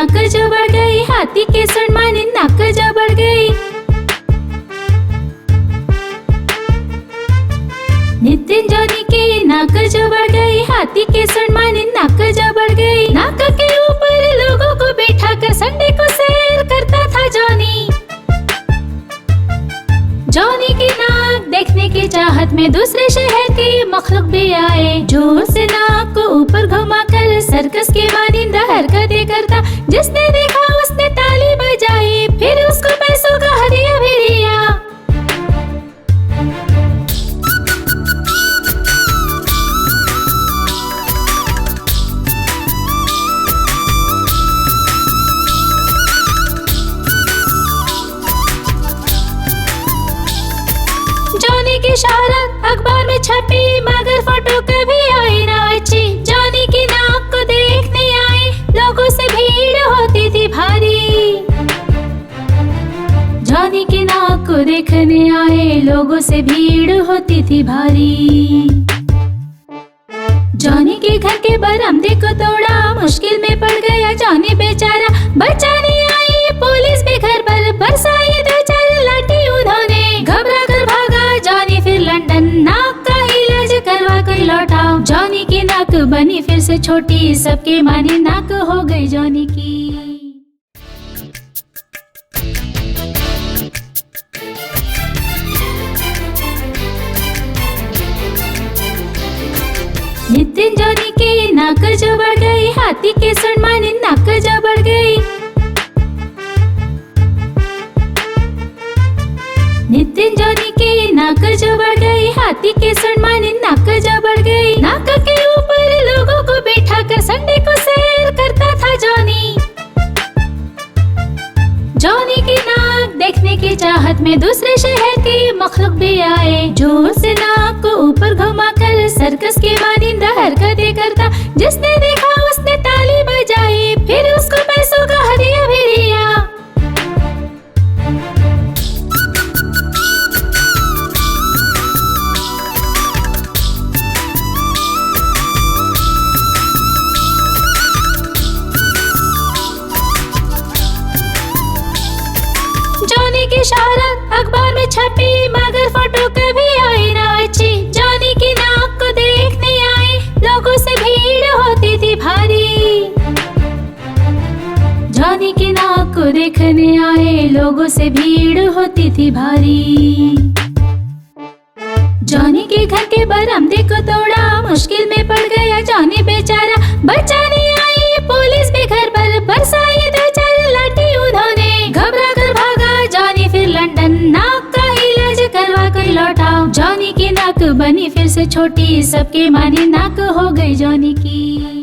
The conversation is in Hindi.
नाक जो बढ़ गई, हाथी के सुन माने नाक जो बढ़ गई। नितिन जॉनी की नाक जो बढ़ गई, हाथी के सुन माने नाक जो बढ़ गई। नाक के ऊपर लोगों को बैठा कर संडे को सैर करता था जॉनी। जॉनी की नाक देखने की चाहत में दूसरे शहर के मखलूक भी आए। जोर से नाक को ऊपर घुमाकर सर्कस के मानिंदा हरकतें करता। जिसने देखा उसने ताली बजाई, फिर उसको पैसों का हदिया भी दिया। जॉनी की शोहरत अखबार में छपी, मगर फोटो कभी आई ना अच्छी। जॉनी की नाक को देखने आए लोगों से भीड़ होती थी भारी। जॉनी की नाक को देखने आए लोगों से भीड़ होती थी भारी। जॉनी के घर के बरामदे को तोड़ा, मुश्किल में पड़ गया जॉनी बेचारा। बचाने आई पुलिस भी घर पर बरसाई 2-4 लाठी उन्होंने। घबरा कर भागा जॉनी फिर लंदन, नाक का इलाज करवा कर लौटा। जॉनी की नाक बनी फिर से छोटी, सबके माने नाक हो गई जॉनी की। नितिन जॉनी की नाक जो बढ़ गई, हाथी के सुन माने नाक जो बढ़ गई। नितिन जॉनी की नाक जो बढ़ गई, हाथी के सुन माने नाक जो बढ़ गई। नाक के ऊपर लोगों को बैठा कर संडे को सैर करता था जॉनी। जॉनी की नाक देखने की चाहत में दूसरे शहर के मखलूक भी आए। जोर से नाक को ऊपर घुमाकर सर्कस के मानिंदा हरकतें करता। जिसने देखा उसने ताली बजाई, फिर उसको पैसों का हदिया भी दिया। जॉनी की शोहरत अखबार में छपी, मगर फोटो कभी आई ना अच्छी। जॉनी की नाक को देखने आए लोगों से भीड़ होती थी भारी। जॉनी की नाक को देखने आए लोगों से भीड़ होती थी भारी। जॉनी के घर के बरामदे को तोड़ा, मुश्किल में पड़ गया जॉनी बेचारा। बचाने आई पुलिस भी घर पर बरसाई 2-4 लाठी उन्होंने। घबरा कर भागा जॉनी फिर लंदन, नाक का इलाज करवा कर लौटा। जॉनी की नाक बनी फिर से छोटी, सबके माने नाक हो गई जॉनी की।